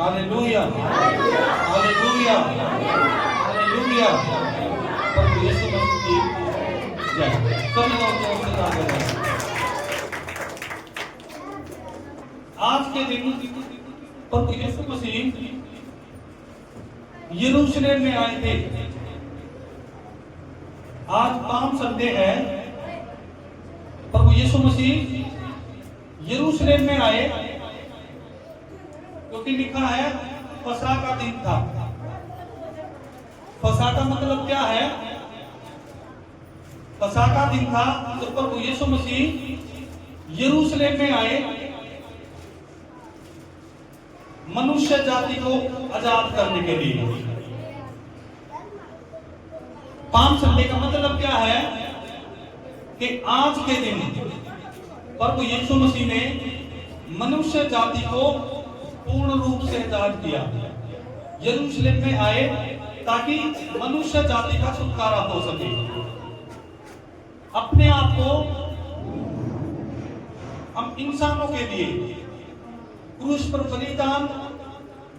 Hallelujah, hallelujah, hallelujah. प्रभु यीशु मसीह की जय। सभी लोग जोर से ताली बजाएं। आज के दिन प्रभु यीशु मसीह यरूशलेम में आए थे। आज पाम संडे है। प्रभु यीशु मसीह यरूशलेम में आए क्योंकि लिखा है फसह का दिन था। फसह का मतलब क्या है? फसह का दिन था तो प्रभु यीशु मसीह यरूशलेम में आए मनुष्य जाति को आजाद करने के लिए। पाम संडे का मतलब क्या है कि आज के दिन प्रभु यीशु मसीह ने मनुष्य जाति को पूर्ण रूप से आजाद किया। यरूशलेम में आए ताकि मनुष्य जाति का छुटकारा हो सके। अपने आप को हम इंसानों के लिए क्रूस पर बलिदान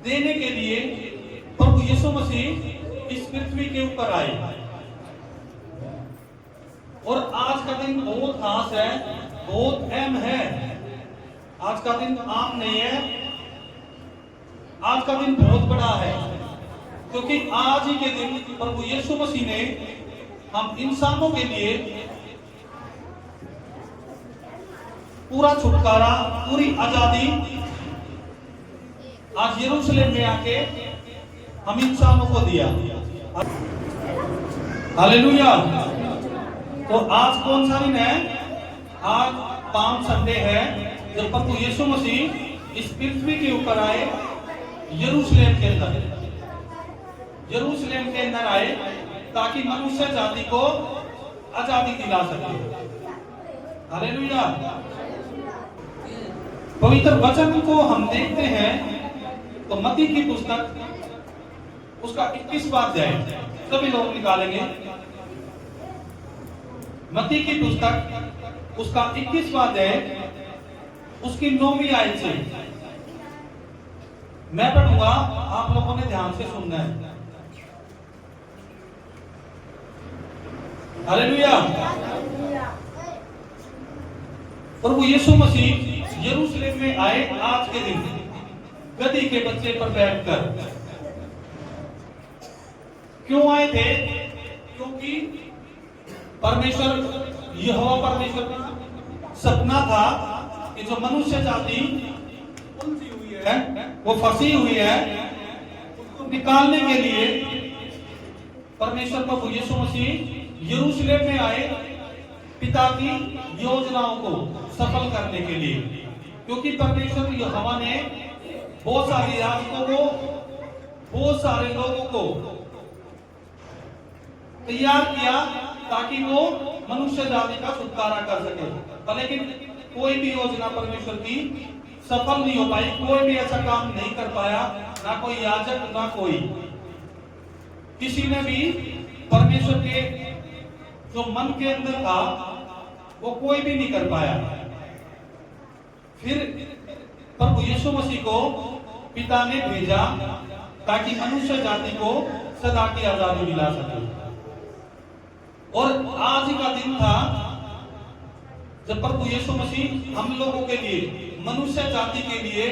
देने के लिए प्रभु यीशु मसीह इस पृथ्वी के ऊपर आए। और आज का दिन बहुत खास है, बहुत अहम है। आज का दिन आम नहीं है, आज का दिन बहुत बड़ा है क्योंकि आज ही के दिन प्रभु यीशु मसीह ने हम इंसानों के लिए पूरा छुटकारा, पूरी आजादी आज यरूशलेम में आके हम इंसानों को दिया। हालेलुया। तो आज कौन सा दिन है? आज पाम संडे है जब प्रभु यीशु मसीह इस पृथ्वी के ऊपर आए। यरूशलेम के अंदर आए ताकि मनुष्य जाति को आजादी दिला सके। हालेलुया। पवित्र वचन को हम देखते हैं तो मत्ती की पुस्तक उसका 21वां अध्याय, सभी लोग निकालेंगे। मत्ती की पुस्तक उसका 21वां अध्याय उसकी 9वीं आयत से मैं पढ़ूंगा, आप लोगों ने ध्यान से सुनना है। हालेलुया। प्रभु यीशु मसीह यरूशलेम में आए आज के दिन गधी के बच्चे पर बैठकर। क्यों आए थे? क्योंकि परमेश्वर यहोवा परमेश्वर का सपना था कि जो मनुष्य जाति उलझी हुई है, वो फंसी हुई है, उसको निकालने के लिए परमेश्वर प्रभु यीशु मसीह यरूशलेम में आए पिता की योजनाओं को सफल करने के लिए। क्योंकि परमेश्वर यहोवा ने बहुत सारी रास्तों को, बहुत सारे लोगों को तैयार किया ताकि वो मनुष्य जाति का छुटकारा कर सके। लेकिन कोई भी योजना परमेश्वर की सफल नहीं हो पाई। कोई भी ऐसा काम नहीं कर पाया, ना कोई याजक, ना कोई, किसी ने भी परमेश्वर के जो मन के अंदर था वो कोई भी नहीं कर पाया। फिर प्रभु यीशु मसीह को पिता ने भेजा ताकि मनुष्य जाति को सदा की आजादी दिला सके। और आज ही का दिन था जब प्रभु यीशु मसीह हम लोगों के लिए, मनुष्य जाति के लिए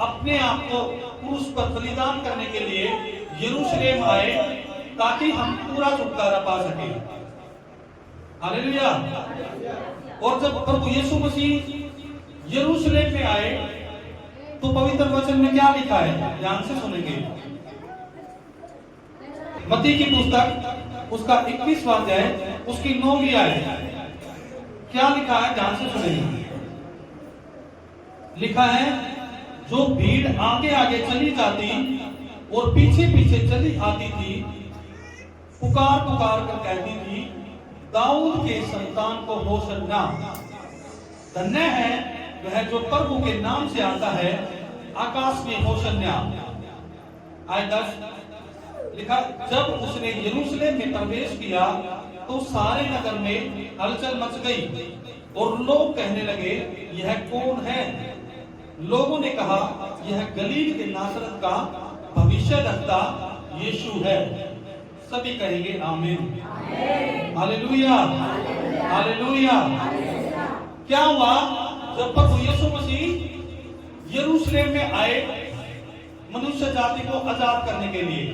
अपने आप को क्रूस पर बलिदान करने के लिए यरूशलेम आए ताकि हम पूरा छुटकारा पा सके। हालेलुया। और जब प्रभु यीशु मसीह यरूशलेम में आए तो पवित्र वचन में क्या लिखा है? ध्यान से सुनेंगे। मत्ती की पुस्तक उसका 21वां अध्याय उसकी 9वीं आयत क्या लिखा है? ध्यान से सुनेंगे। लिखा है, जो भीड़ आगे आगे चली जाती और पीछे पीछे चली आती थी, पुकार पुकार कर कहती थी, दाऊद के संतान को होशन्ना। धन्य है वह जो प्रभु के नाम से आता है, आकाश में होशन्ना। आयत 10 लिखा, जब उसने यरूशलेम में प्रवेश किया तो सारे नगर में हलचल मच गई और लोग कहने लगे, यह कौन है? लोगों ने कहा यह गलील के नासरत का भविष्य रखता यीशु है। सभी कहेंगे आमीन, हालेलुया, हालेलुया। क्या हुआ जब प्रभु यीशु मसीह यरूशलेम में आए मनुष्य जाति को आजाद करने के लिए,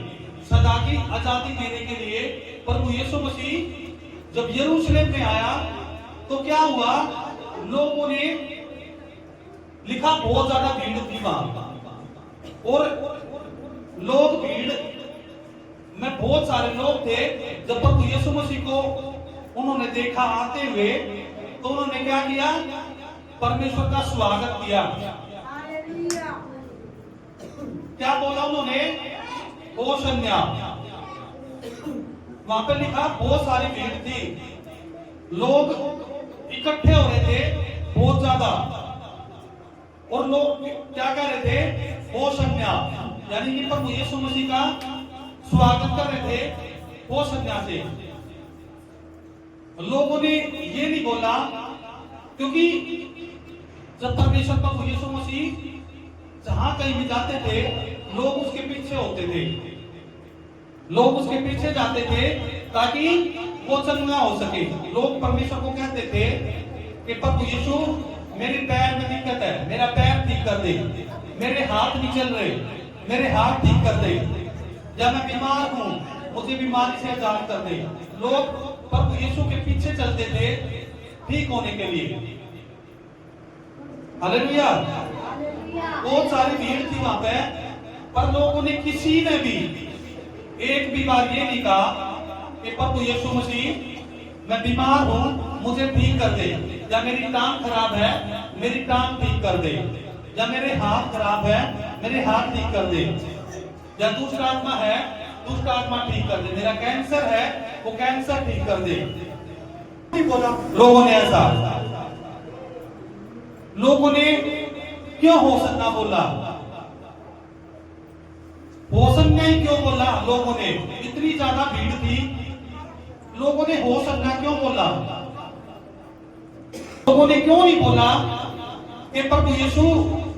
सदा की आजादी देने के लिए प्रभु यीशु मसीह जब यरूशलेम में आया तो क्या हुआ, लोगों ने लिखा बहुत ज्यादा भीड़ थी वहां, और लोग भीड़ में बहुत सारे लोग थे। जब प्रभु यीशु मसीह को उन्होंने देखा आते हुए तो उन्होंने क्या किया, परमेश्वर का स्वागत किया। क्या बोला उन्होंने, होशन्या। वहां पे लिखा बहुत सारी भीड़ थी, लोग इकट्ठे हो रहे थे बहुत ज्यादा, और लोग क्या कर रहे थे, होशन्या, यानी कि प्रभु यीशु मसीह का स्वागत कर रहे थे होशन्या से। लोगों ने ये नहीं बोला, क्योंकि जब परमेश्वर प्रभु यीशु मसीह जहां कहीं भी जाते थे लोग उसके पीछे होते थे, लोग उसके पीछे जाते थे ताकि वो चंगा हो सके। लोग परमेश्वर को कहते थे कि प्रभु यीशु मेरे पैर में दिक्कत है, मेरा पैर ठीक कर दे, मेरे हाथ नहीं चल रहे, मेरे हाथ ठीक कर दे, या मैं बीमार हूं, मुझे बीमारी से आजाद कर दे। लोग प्रभु यीशु के पीछे चलते थे ठीक होने के लिए। हालेलुया। बहुत सारी भीड़ थी वहां पे, पर लोगों ने किसी ने भी एक भी बार ये नहीं कहा कि प्रभु यीशु मसीह मैं बीमार हूं, मुझे ठीक कर दे, या मेरी टांग खराब है, मेरी टांग ठीक कर दे, या मेरे हाथ खराब है, मेरे हाथ ठीक कर दे, या दुष्ट आत्मा है, दुष्ट आत्मा ठीक कर दे, मेरा कैंसर है, वो कैंसर ठीक कर दे। नहीं बोला लोगों ने ऐसा। लोगों ने क्यों होशन्ना बोला, होशन्ना ही क्यों बोला लोगों ने, इतनी ज्यादा भीड़ थी, लोगों ने होशन्ना क्यों बोला। लोगों ने क्यों नहीं बोला कि प्रभु यीशु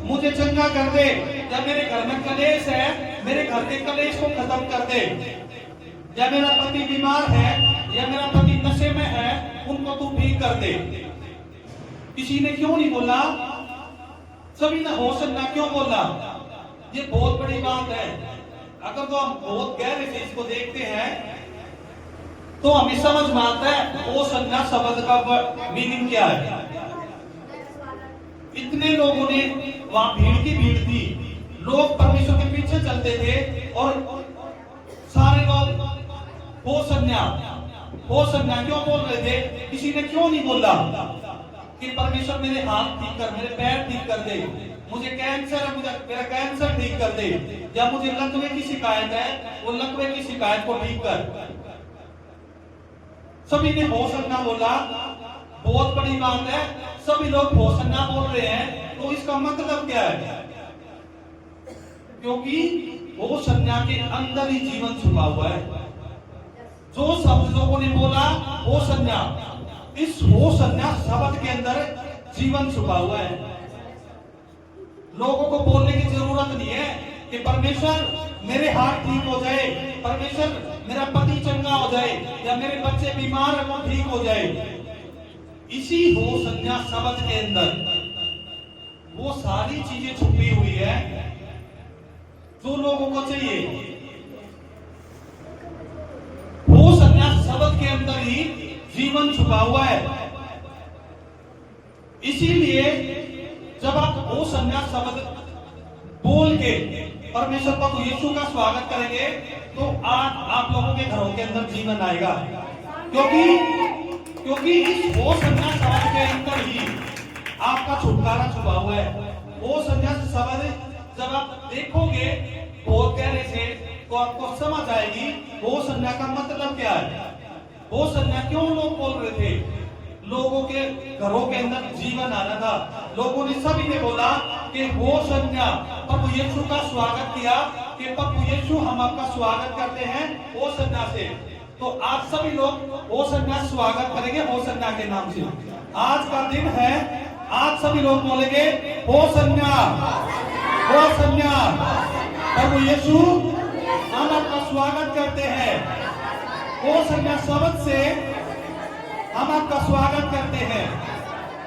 मुझे चंगा कर दे, या मेरे घर में कलेश है, मेरे घर के कलेश को खत्म कर दे, या मेरा पति बीमार है, या मेरा पति नशे में है, उनको तू ठीक कर दे। किसी ने क्यों नहीं बोला, सभी ने होशन्ना क्यों बोला। ये बहुत बड़ी बात है। अगर तो हम बहुत गहरे से इसको देखते हैं तो हमें समझ में आता है होशन्ना शब्द का मीनिंग क्या है। इतने लोगों ने, वहां भीड़ की भीड़ थी, लोग परमेश्वर के पीछे चलते थे, और सारे लोग होशन्ना होशन्ना क्यों बोल रहे थे। किसी ने क्यों नहीं बोला कि परमेश्वर मेरे हाथ ठीक कर, मेरे पैर ठीक कर दे, मुझे कैंसर है, मुझे मेरा कैंसर ठीक कर दे, या मुझे लकवे की शिकायत है, वो लकवे की शिकायत को ठीक कर। सभी ने होशन्ना बोला। बहुत बड़ी बात है, सभी लोग होशन्ना बोल रहे हैं, तो इसका मतलब क्या है, क्योंकि होशन्ना के अंदर ही जीवन छुपा हुआ है। जो शब्द लोगों ने बोला होशन्ना, इस होशन्ना शब्द के अंदर जीवन छुपा हुआ है। लोगों को बोलने की जरूरत नहीं है कि परमेश्वर मेरे हाथ ठीक हो जाए, परमेश्वर मेरा पति चंगा हो जाए, या मेरे बच्चे बीमार है वो ठीक हो जाए। इसी होशन्ना शब्द के अंदर वो सारी चीजें छुपी हुई है जो लोगों को चाहिए। होशन्ना शब्द के अंदर ही जीवन छुपा हुआ है। इसीलिए जब आप होशन्ना शब्द बोल के परमेश्वर प्रभु यीशु का स्वागत करेंगे तो आज आप लोगों के घरों के अंदर जीवन आएगा, क्योंकि इस होशन्ना शब्द के अंदर ही आपका छुटकारा छुपा हुआ है। होशन्ना शब्द जब आप देखोगे बहुत गहरे से तो आपको समझ आएगी होशन्ना का मतलब क्या है। होशन्ना क्यों लोग बोल रहे थे, लोगों के घरों के अंदर जीवन आना था। लोगों ने, सभी ने बोला कि होशन्ना, प्रभु यीशु का स्वागत किया कि प्रभु यीशु हम आपका स्वागत करते हैं होशन्ना से। तो आप सभी लोग होशन्ना स्वागत करेंगे होशन्ना के नाम से। आज का दिन है आज सभी लोग बोलेंगे होसन्ना, होसन्ना। प्रभु यीशु हम आपका स्वागत करते हैं। होसन्ना शब्द से हम आपका स्वागत करते हैं।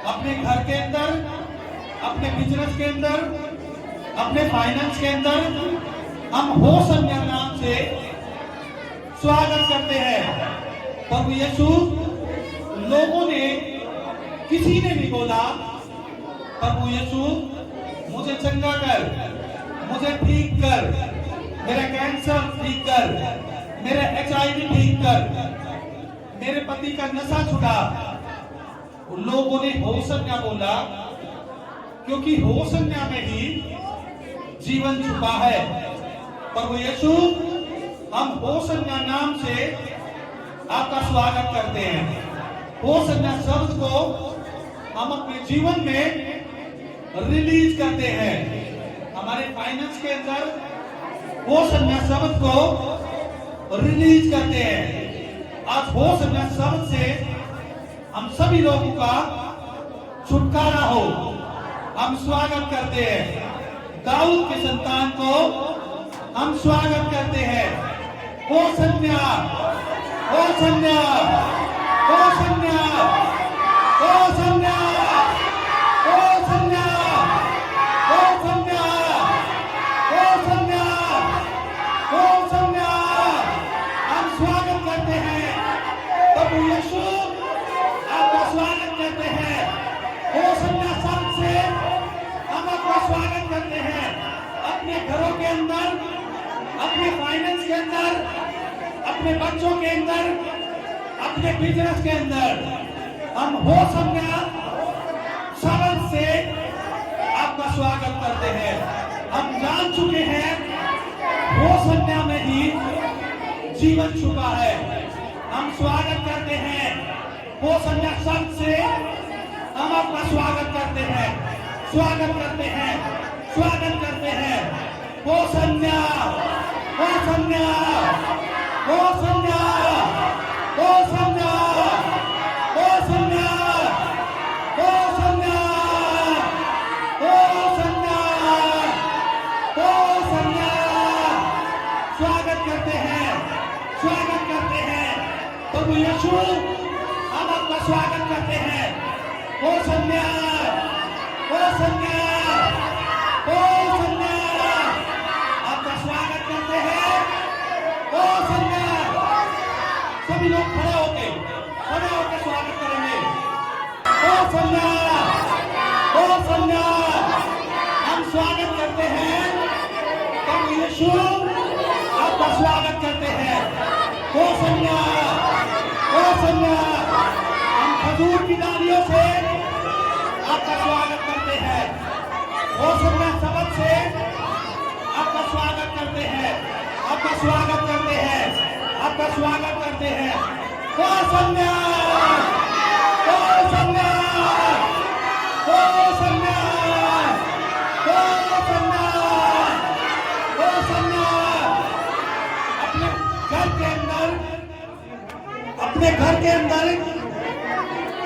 अपने घर के अंदर, अपने बिजनेस के अंदर, अपने फाइनेंस के अंदर हम होसन्ना नाम से स्वागत करते हैं। प्रभु यीशु लोगों ने, किसी ने भी बोला प्रभु यीशु मुझे चंगा कर, मुझे ठीक कर, मेरा कैंसर ठीक कर, मेरा HIV ठीक कर, मेरे पति का नशा छुटा। लोगों ने होसन्ना बोला क्योंकि होसन्ना में ही जीवन छुपा है। प्रभु यीशु हम होसन्ना नाम से आपका स्वागत करते हैं। होसन्ना शब्द को हम अपने जीवन में रिलीज करते हैं। हमारे फाइनेंस के अंदर होसन्ना शब्द को रिलीज करते हैं। आज होसन्ना शब्द से हम सभी लोगों का छुटकारा हो, हम स्वागत करते हैं। दाऊद के संतान को हम स्वागत करते हैं। Hosanna, Hosanna, Hosanna, Hosanna, Hosanna, Hosanna, Hosanna, Hosanna. हम स्वागत करते हैं। प्रभु यीशु आपका स्वागत करते हैं। होसन्ना शब्द से हम आपका स्वागत करते हैं। अपने घरों के अंदर, अपने फाइनेंस के अंदर, अपने बच्चों के अंदर, अपने बिजनेस के अंदर हम होसन्ना शब्द से आपका स्वागत करते हैं। हम जान चुके हैं होसन्ना में ही जीवन छुपा है। हम स्वागत करते हैं। होसन्ना शब्द से हम आपका स्वागत करते हैं, स्वागत करते हैं, स्वागत करते हैं। Hosanna, Hosanna, Hosanna, Hosanna, Hosanna, Hosanna, Hosanna, Hosanna. स्वागत करते हैं, स्वागत करते हैं। प्रभु यीशु हम आपका स्वागत करते हैं। Hosanna, Hosanna, Hosanna. आपका स्वागत करते हैं। होसन्ना। सभी लोग खड़े होके स्वागत करेंगे। Hosanna, Hosanna. हम स्वागत करते हैं। प्रभु यीशु आपका स्वागत करते हैं। Hosanna, Hosanna. हम खजूर की डालियों से आपका स्वागत करते हैं। होसन्ना शब्द से आपका स्वागत करते हैं, आपका स्वागत करते हैं, आपका स्वागत करते हैं। Hosanna, Hosanna, Hosanna, Hosanna, Hosanna. अपने घर के अंदर, अपने घर के अंदर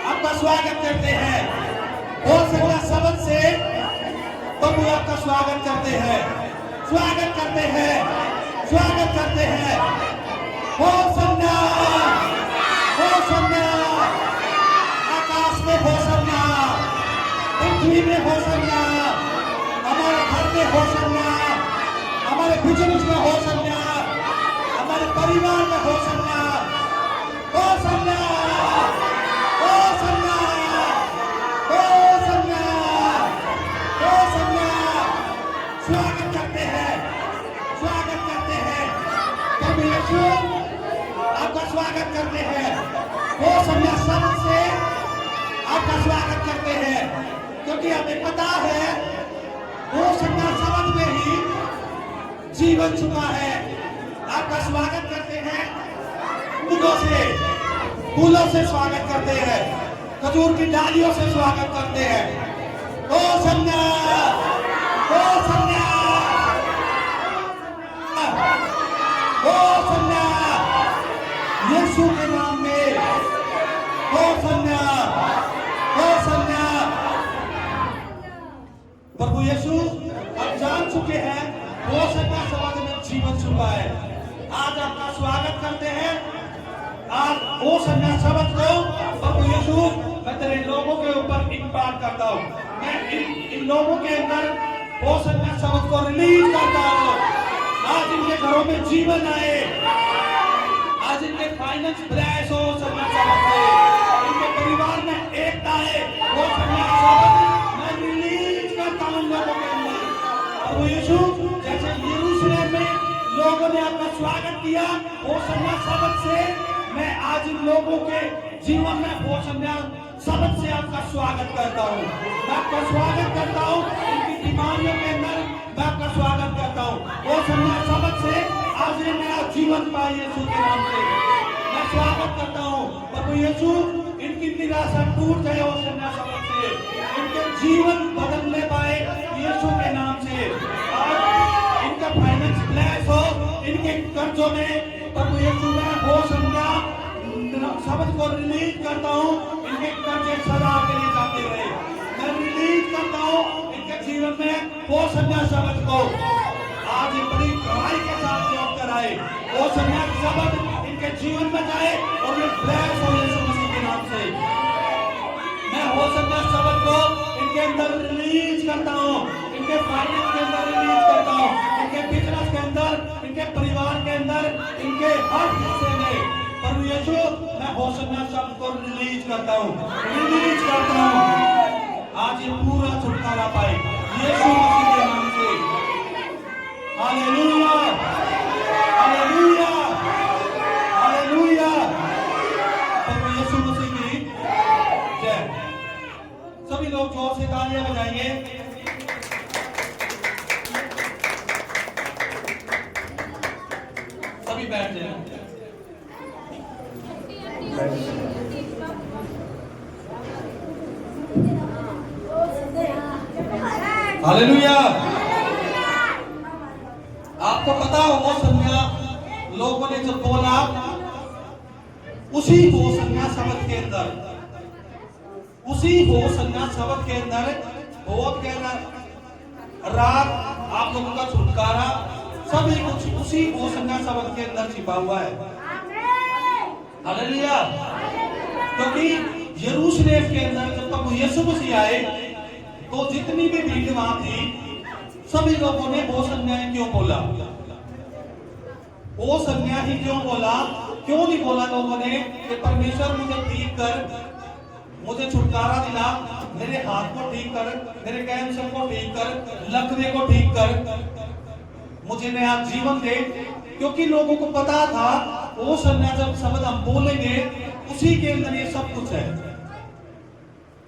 आपका स्वागत करते हैं। होसन्ना शब्द से प्रभु आपका स्वागत करते हैं, स्वागत करते हैं, स्वागत करते हैं। Hosanna, Hosanna. आकाश में होसन्ना, पृथ्वी में होसन्ना, हमारे घर में होसन्ना, हमारे बिजनेस में होसन्ना, हमारे परिवार में Hosanna, Hosanna, Hosanna, Hosanna, Hosanna. स्वागत करते हैं, स्वागत करते हैं। प्रभु यीशु आपका स्वागत करते हैं। होसन्ना शब्द से आपका स्वागत करते हैं, क्योंकि हमें पता है होसन्ना शब्द में ही जीवन छुपा है। आपका स्वागत करते हैं। फूलों से स्वागत करते हैं, खजूर की डालियों से स्वागत करते हैं। Hosanna, Hosanna, Hosanna. यीशु के नाम में होसन्ना, होसन्ना, प्रभु यीशु अब जान चुके हैं वो संन्यास समाज में जीवन छुपा है। आज आपका स्वागत करते हैं। आज वो संन्यास समाज को प्रभु यीशु मैं तेरे लोगों के ऊपर इम्पार्ट करता हूँ। मैं इन लोगों के अंदर वो संन्यास समाज को रिलीज करता हूँ। आज इनके घरों में जीवन आए, आज इनके फाइनेंस ब्लेस हो संन्यास समाज से, इनके परिवार में एकता है। वो संन्यास समाज मैं रिलीज करता हूँ लोगों के अंदर। प्रभु यीशु जैसे यरूशलेम में लोगों ने आपका स्वागत किया वो संन्यास समाज से, मैं आज इन लोगों के जीवन में वो संन्यास समाज से आपका स्वागत करता हूँ। मैं आपका स्वागत करता हूँ इनकी बीमारियों के अंदर, मैं आपका स्वागत करता हूँ। वो संन्यास समाज से आज ये नया जीवन पाए यीशु के नाम से मैं स्वागत करता हूँ। प्रभु यीशु इनकी निराशा टूट जाए वो संन्यास समाज से, इनके जीवन बदलने पाए यीशु के नाम से। आज इनका फाइनेंस ब्लेस हो, इनके कर्जों में प्रभु यीशु में वो संन्यास शब्द को रिलीज करता हूँ। इनके कर्जे सदा के लिए जाते रहे, मैं रिलीज करता हूँ इनके जीवन में वो संन्यास शब्द को। आज ये बड़ी कमाई के साथ जॉब कराए, वो संन्यास शब्द इनके जीवन में जाए और ये ब्लेस हो यीशु मसीह के नाम से। मैं वो संन्यास शब्द को इनके अंदर रिलीज करता हूँ, इनके फाइनेंस के अंदर रिलीज करता हूँ, इनके बिजनेस के अंदर, इनके परिवार के अंदर, इनके हर हिस्से में। प्रभु यीशु मैं होशन्ना शब्द को रिलीज करता हूँ, रिलीज करता हूँ। आज ये पूरा छुटकारा पाए यीशु मसीह के नाम से। Hallelujah, hallelujah, hallelujah. प्रभु यीशु मसीह की जय। सभी लोग जोर से तालियां बजाएंगे। सभी बैठ जाएं। हालेलुया। आपको पता हो वो संन्यास लोगों ने जब बोला उसी वो संन्यास शब्द के अंदर, उसी वो संन्यास शब्द के अंदर बहुत गहरा रात आप लोगों का छुटकारा सभी कुछ उसी वो संन्यास शब्द के अंदर छिपा हुआ है। हालेलुया। क्योंकि यरूशलेम के अंदर जब प्रभु यीशु मसीह आए तो जितनी भी भीड़ वहां थी सभी लोगों ने वो संन्यास क्यों बोला, वो संन्यास ही क्यों बोला? क्यों नहीं बोला लोगों ने कि परमेश्वर मुझे ठीक कर, मुझे छुटकारा दिला, मेरे हाथ को ठीक कर, मेरे कैंसर को ठीक कर, लकवे को ठीक कर, मुझे नया जीवन दे। क्योंकि लोगों को पता था वो संन्यास जब शब्द हम बोलेंगे उसी के अंदर ये सब कुछ है।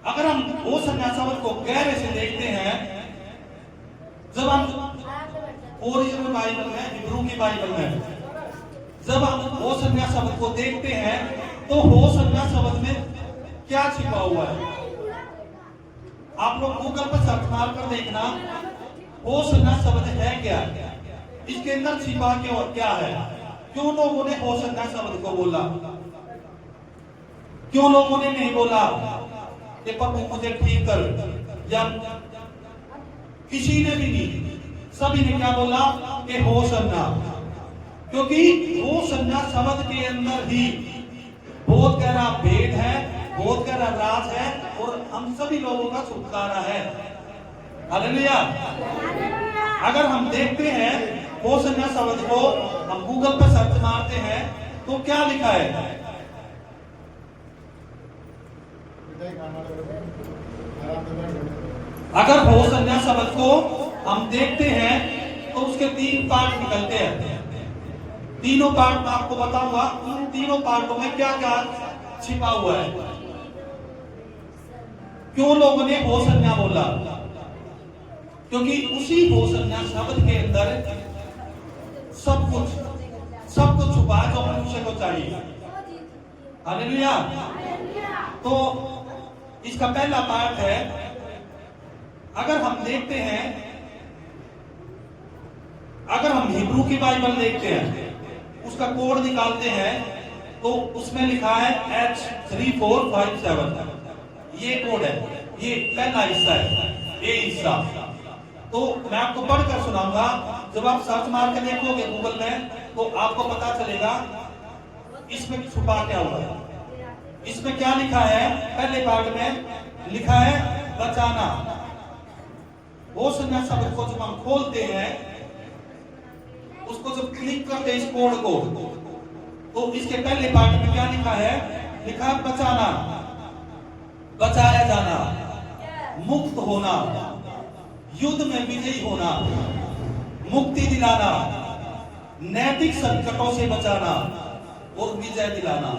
अगर हम वो संन्यास शब्द को गहरे से देखते हैं, जब हम ओरिजिनल बाइबल में, हिब्रू की बाइबल में जब हम वो संन्यास शब्द को देखते हैं तो वो संन्यास शब्द में क्या छिपा हुआ है? आप लोग गूगल पर सर्च मार कर देखना वो संन्यास शब्द है क्या, इसके अंदर छिपा क्या है। क्यों लोगों ने वो संन्यास शब्द को बोला? क्यों लोगों ने नहीं बोला कि प्रभु मुझे ठीक कर? या किसी ने भी नहीं, सभी ने क्या बोला कि होशन्ना। क्योंकि होशन्ना शब्द के अंदर ही बहुत गहरा भेद है, बहुत गहरा राज है और हम सभी लोगों का छुटकारा है। हालेलुया। अगर हम देखते हैं होशन्ना शब्द को, हम गूगल पर सर्च मारते हैं तो क्या लिखा है? अगर होशन्ना शब्द को हम देखते हैं तो उसके 3 पार्ट निकलते हैं। तीनों पार्ट मैं आपको बताऊंगा, उन तीनों पार्टों में क्या क्या छिपा हुआ है। क्यों लोगों ने होशन्ना बोला? क्योंकि उसी होशन्ना शब्द के अंदर सब कुछ छुपा है जो मनुष्य को चाहिए। हालेलुया। तो इसका पहला पार्ट है, अगर हम देखते हैं, अगर हम हिब्रू की बाइबल देखते हैं, उसका कोड निकालते हैं तो उसमें लिखा है H3457। ये कोड है, ये पहला हिस्सा है, ये हिस्सा। तो मैं आपको पढ़कर सुनाऊंगा। जब आप सर्च मार के देखोगे गूगल में तो आपको पता चलेगा इसमें छुपा क्या हुआ है। इसमें क्या लिखा है? पहले पार्ट में लिखा है बचाना। वो संन्यास शब्द को जब हम खोलते हैं, उसको जब क्लिक करते हैं इस कोड को, तो इसके पहले पार्ट में क्या लिखा है? लिखा है बचाना, बचाया जाना, मुक्त होना, युद्ध में विजयी होना, मुक्ति दिलाना, नैतिक संकटों से बचाना और विजय दिलाना।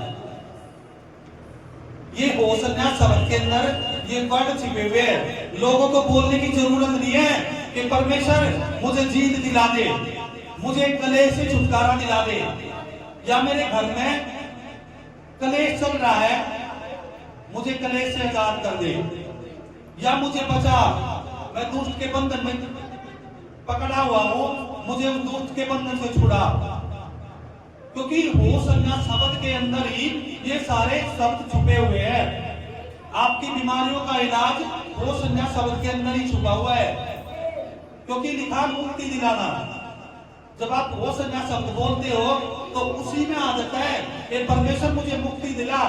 ये हो संन्यास शब्द के अंदर ये वर्ड छिपे हुए हैं। लोगों को बोलने की जरूरत नहीं है कि परमेश्वर मुझे जीत दिला दे, मुझे कलेश से छुटकारा दिला दे, या मेरे घर में कलेश चल रहा है मुझे कलेश से आजाद कर दे, या मुझे बचा, मैं दुष्ट के बंधन में पकड़ा हुआ हूं, मुझे उस दुष्ट के बंधन से छुड़ा। क्योंकि हो संन्यास शब्द के अंदर ही ये सारे शब्द छुपे हुए हैं। आपकी बीमारियों का इलाज हो संन्यास शब्द के अंदर ही छुपा हुआ है। क्योंकि लिखा मुक्ति दिलाना, जब आप हो संन्यास शब्द बोलते हो तो उसी में आ जाता है कि परमेश्वर मुझे मुक्ति दिला,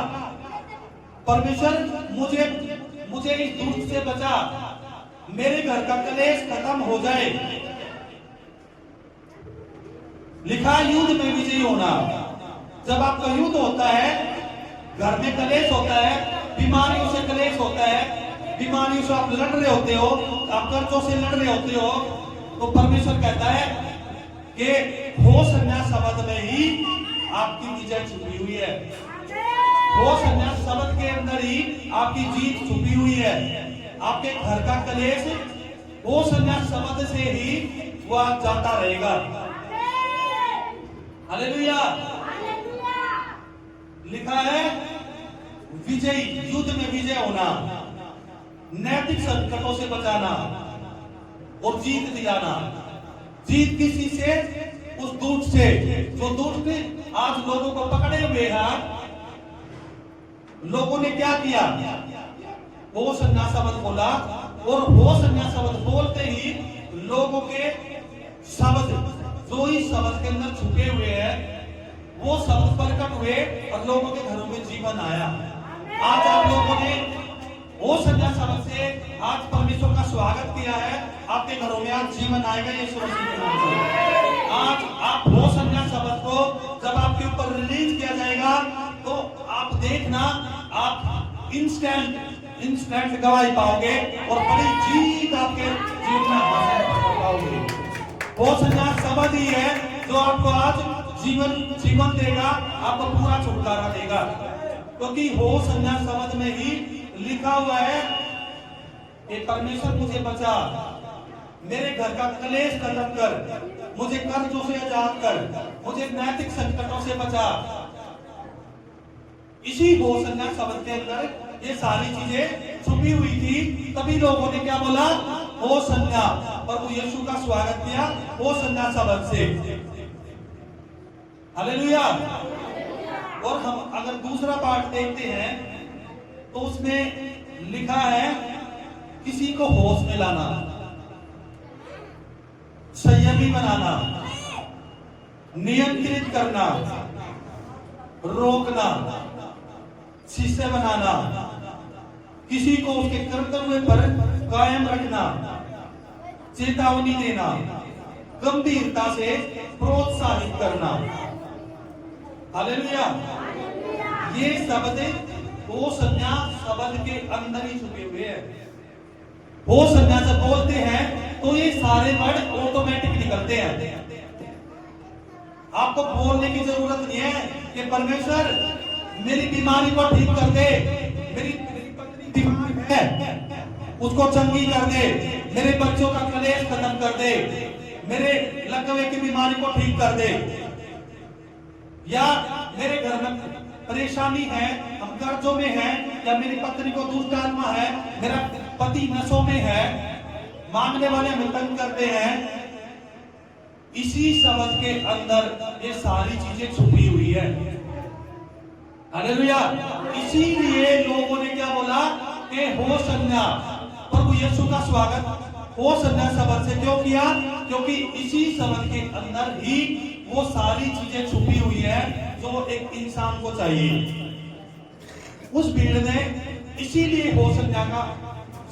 परमेश्वर मुझे इस दुष्ट से बचा, मेरे घर का कलेश खत्म हो जाए। लिखा युद्ध में विजयी होना। जब आपका युद्ध होता है, घर में कलेश होता है, बीमारियों से कलेश होता है, बीमारियों से आप लड़ रहे होते हो, आप कर्जों से लड़ रहे होते हो, तो परमेश्वर कहता है कि हो संन्यास शब्द में ही आपकी विजय छुपी हुई है। हो संन्यास शब्द के अंदर ही आपकी जीत छुपी हुई है। आपके घर का कलेश हो संन्यास शब्द से ही वो जाता रहेगा। हालेलुया। लिखा है विजयी, युद्ध में विजय होना, नैतिक संकटों से बचाना और जीत दिलाना। जीत किसी से? उस दुष्ट से, जो दुष्ट आज लोगों को पकड़े हुए हैं। लोगों ने क्या किया? वो संन्यास शब्द बोला, और वो संन्यास शब्द बोलते ही लोगों के शब्द जो इस शब्द के अंदर छुपे हुए हैं वो शब्द प्रकट हुए और लोगों के घरों में जीवन आया। आज आप लोगों ने वो संन्यास शब्द से आज परमेश्वर का स्वागत किया है। आपके घरों में आज जीवन आएगा यीशु मसीह के नाम से। आज आप वो संन्यास शब्द को जब आपके ऊपर रिलीज किया जाएगा तो आप देखना, आप इंस्टेंट गवाही पाओगे और बड़ी जीत आपके जीवन में हासिल कर पाओगे। वो संन्यास शब्द ही है जो आपको आज जीवन देगा, आपको पूरा छुटकारा देगा। क्योंकि हो संन्यास शब्द में ही लिखा हुआ है कि परमेश्वर मुझे बचा, मेरे घर का कलेश खत्म कर, मुझे कर्जों से आजाद कर, मुझे नैतिक संकटों से बचा। इसी हो संन्यास शब्द के अंदर ये सारी चीजें छुपी हुई थी। तभी लोगों ने क्या बोला? हो संन्यास, प्रभु यीशु का स्वागत किया हो संन्यास शब्द से। हालेलुया। और हम अगर दूसरा पार्ट देखते हैं तो उसमें लिखा है किसी को होश में लाना, संयमी बनाना, नियंत्रित करना, रोकना, शिष्य बनाना, किसी को उसके कर्तव्य पर कायम रखना, चेतावनी देना, गंभीरता से प्रोत्साहित करना। हालेलुया। ये शब्द वो संन्यास शब्द के अंदर ही छुपे हुए हैं। वो संन्यास बोलते हैं तो ये सारे वर्ड ऑटोमेटिक निकलते हैं। आपको बोलने की जरूरत नहीं है कि परमेश्वर मेरी बीमारी को ठीक कर दे, मेरी पत्नी बीमार है उसको चंगी कर दे, मेरे बच्चों का कलेश खत्म कर दे, मेरे लकवे की बीमारी को ठीक कर दे, या मेरे घर में परेशानी है, हम कर्जों में हैं, या मेरी पत्नी को दुष्ट आत्मा है, मेरा पति नशों में है, मांगने वाले हमें तंग करते हैं। इसी शब्द के अंदर ये सारी चीजें छुपी हुई है। हालेलुया। इसीलिए लोगों ने क्या बोला कि हो संन्यास, प्रभु यीशु का स्वागत वो संन्यास शब्द से क्यों किया? क्योंकि इसी शब्द के अंदर ही वो सारी चीजें छुपी हुई है जो एक इंसान को चाहिए। उस भीड़ ने इसीलिए हो संज्ञा का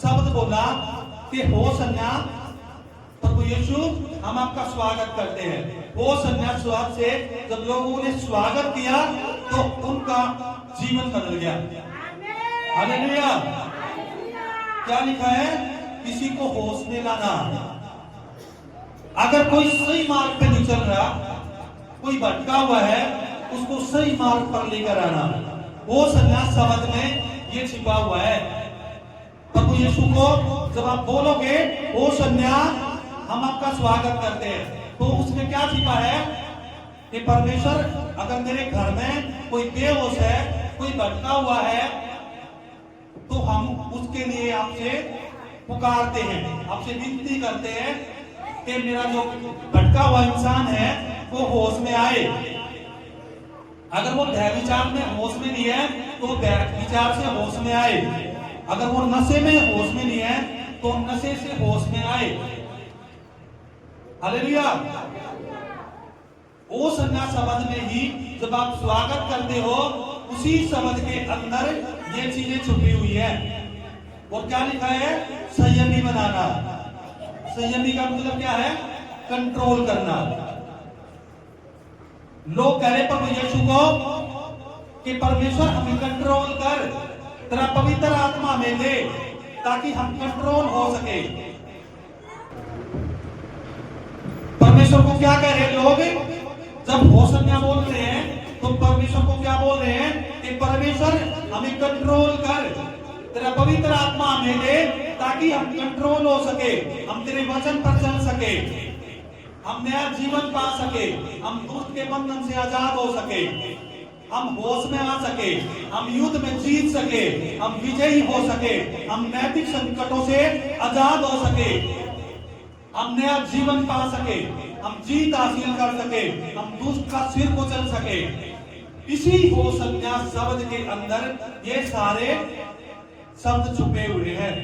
शब्द बोला कि हो संज्ञा प्रभु यीशु हम आपका स्वागत करते हैं। हो संन्यास शब्द से जब लोगों ने स्वागत किया तो उनका जीवन बदल गया। हालेलुया। क्या लिखा है? किसी को होश में लाना। अगर कोई सही मार्ग पे नहीं चल रहा, कोई भटका हुआ है, उसको सही मार्ग पर लेकर आना, वो संन्यास शब्द में ये छिपा हुआ है। प्रभु यीशु को जब आप बोलोगे ओ संन्यास हम आपका स्वागत करते हैं, तो उसमें क्या छिपा है कि परमेश्वर अगर मेरे घर में कोई बेहोश है, कोई भटका हुआ है, तो हम उसके लिए आपसे पुकारते हैं, आपसे विनती करते हैं कि मेरा जो भटका हुआ इंसान है वो होश में आए। अगर वो व्यभिचार में होश में नहीं है तो व्यभिचार से होश में आए। अगर वो नशे में होश में नहीं है तो नशे से होश में आए। हालेलुया। वो संन्यास शब्द में ही जब आप स्वागत करते हो, उसी शब्द के अंदर ये चीजें छुपी हुई है। और क्या लिखा है? संयमी बनाना। संयमी का मतलब क्या है? कंट्रोल करना। लोग कह रहे प्रभु यीशु को कि परमेश्वर हमें कंट्रोल कर, तेरा पवित्र आत्मा में दे ताकि हम कंट्रोल हो सके। परमेश्वर को क्या कह रहे लोग? जब हो संज्ञा बोल रहे हैं तो परमेश्वर को क्या बोल रहे हैं कि परमेश्वर हमें कंट्रोल कर, तेरा पवित्र आत्मा हमें दे ताकि हम कंट्रोल हो सके, हम तेरे वचन पर चल सके, हम नया जीवन पा सके, हम दुष्ट के बंधन से आजाद हो सके, हम होश में आ सके, हम युद्ध में जीत सके, हम विजयी हो सके, हम नैतिक संकटों से आजाद हो सके, हम नया जीवन पा सके, हम जीत हासिल कर सके, हम दुष्ट का सिर को चल सके। इसी हो संन्यास शब्द के अंदर ये सारे शब्द छुपे हुए हैं।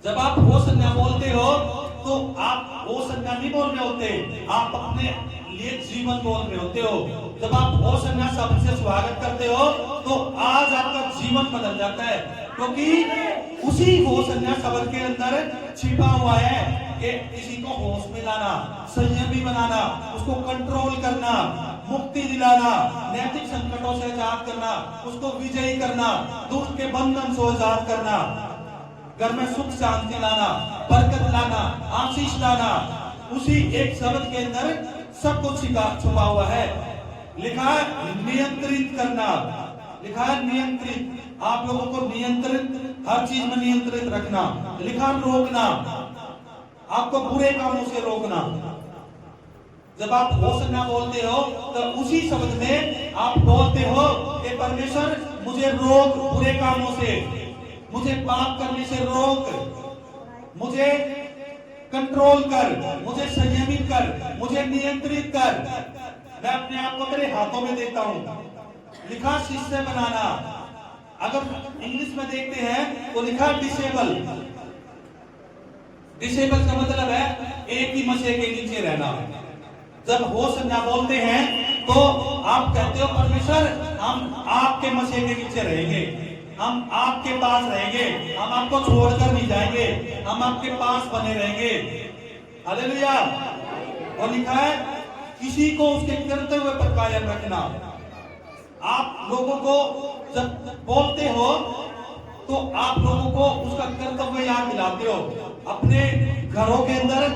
जब आप हो संज्ञा बोलते हो तो आप हो संज्ञा नहीं बोल रहे होते, आप अपने लिए जीवन बोल रहे होते हो। जब आप हो संज्ञा शब्द से स्वागत करते हो तो आज आपका जीवन बदल जाता है, क्योंकि उसी हो संज्ञा शब्द के अंदर छिपा हुआ है कि किसी को होश में लाना, संयमी बनाना, उसको कंट्रोल करना, मुक्ति दिलाना, नैतिक संकटों से आजाद करना, उसको विजयी करना, दुष्ट के बंधन से आजाद करना, घर में सुख शांति लाना, बरकत लाना, आशीष लाना। उसी एक शब्द के अंदर सब कुछ छुपा हुआ है। लिखा है नियंत्रित करना, लिखा है नियंत्रित, आप लोगों को नियंत्रित, हर चीज में नियंत्रित रखना। लिखा रोकना, आपको बुरे कामों से रोकना। जब आप हो संज्ञा बोलते हो तो उसी शब्द में आप बोलते हो कि परमेश्वर मुझे रोक बुरे कामों से, मुझे पाप करने से रोक, मुझे कंट्रोल कर, मुझे संयमित कर, मुझे नियंत्रित कर। मैं अपने आप को तेरे हाथों में देता हूं। लिखा शिष्य बनाना। अगर इंग्लिश में देखते हैं तो लिखा डिसेबल। डिसेबल का मतलब है एक ही मसीह के नीचे रहना। जब हो संज्ञा बोलते हैं तो आप कहते हो परमेश्वर हम आपके मसीह के नीचे रहेंगे, हम आपके पास रहेंगे, हम आपको छोड़कर नहीं जाएंगे, हम आपके पास बने रहेंगे। हालेलुया। और लिखा है किसी को उसके करते हुए पर कायम रखना। आप लोगों को जब बोलते हो तो आप लोगों को उसका कर्तव्य याद दिलाते हो, अपने घरों के अंदर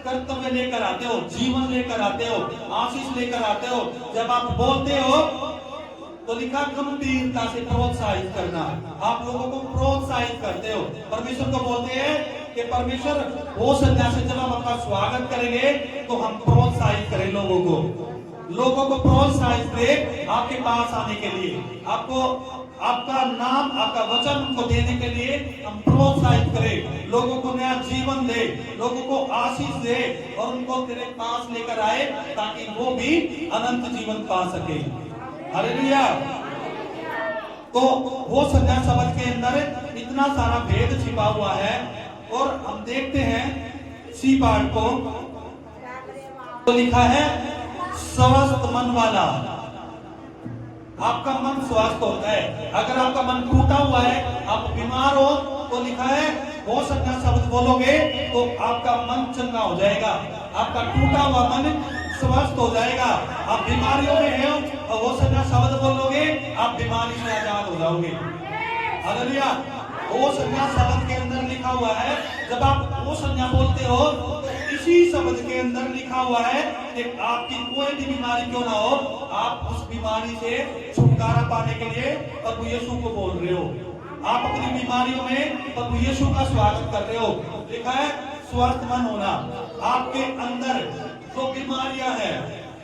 कर्तव्य लेकर आते हो, जीवन लेकर आते हो, आशीष लेकर आते हो। जब आप बोलते हो तो लिखा गंभीरता से प्रोत्साहित करना, आप लोगों को प्रोत्साहित करते हो। परमेश्वर को बोलते हैं कि परमेश्वर हो संज्ञा से जब हम आपका स्वागत करेंगे तो हम प्रोत्साहित करें लोगों को प्रोत्साहित करें आपके पास आने के लिए, आपको आपका नाम, आपका वचन उनको देने के लिए हम प्रोत्साहित करें, लोगों को नया जीवन दे, लोगों को आशीष दे और उनको तेरे पास लेकर आए ताकि वो भी अनंत जीवन पा सके। हालेलुया। तो वो संज्ञा शब्द के अंदर इतना सारा भेद छिपा हुआ है और हम देखते हैं सी पार्ट को, तो लिखा है स्वस्थ मन वाला। आपका मन स्वस्थ होता है। अगर आपका मन टूटा हुआ है, आप बीमार हो, तो लिखा है हो संज्ञा शब्द बोलोगे तो आपका मन चंगा हो जाएगा, आपका टूटा हुआ मन स्वस्थ हो जाएगा। आप बीमारियों में हो और वो संज्ञा शब्द बोलोगे, आप बीमारी से आजाद हो जाओगे। हालेलुया। वो संज्ञा शब्द के अंदर लिखा हुआ है, जब आप वो संज्ञा बोलते हो तो इसी शब्द के अंदर लिखा हुआ है कि आपकी कोई भी बीमारी क्यों ना हो, आप उस बीमारी से छुटकारा पाने के लिए प्रभु यीशु को बोल रहे हो। आप अपनी बीमारियों में प्रभु यीशु का स्वागत कर रहे हो। लिखा है स्वस्थ मन होना। आपके अंदर जो बीमारियां हैं,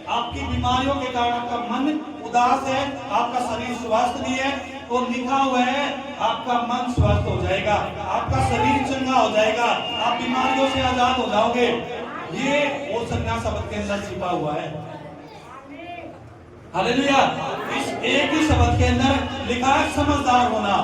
आपकी बीमारियों के कारण आपका मन उदास है, आपका शरीर स्वस्थ नहीं है, तो लिखा हुआ है आपका मन स्वस्थ हो जाएगा, आपका शरीर चंगा हो जाएगा, आप बीमारियों से आजाद हो जाओगे। ये वो संज्ञा शब्द के अंदर छिपा हुआ है। हालेलुया। इस एक ही शब्द के अंदर लिखा है समझदार होना।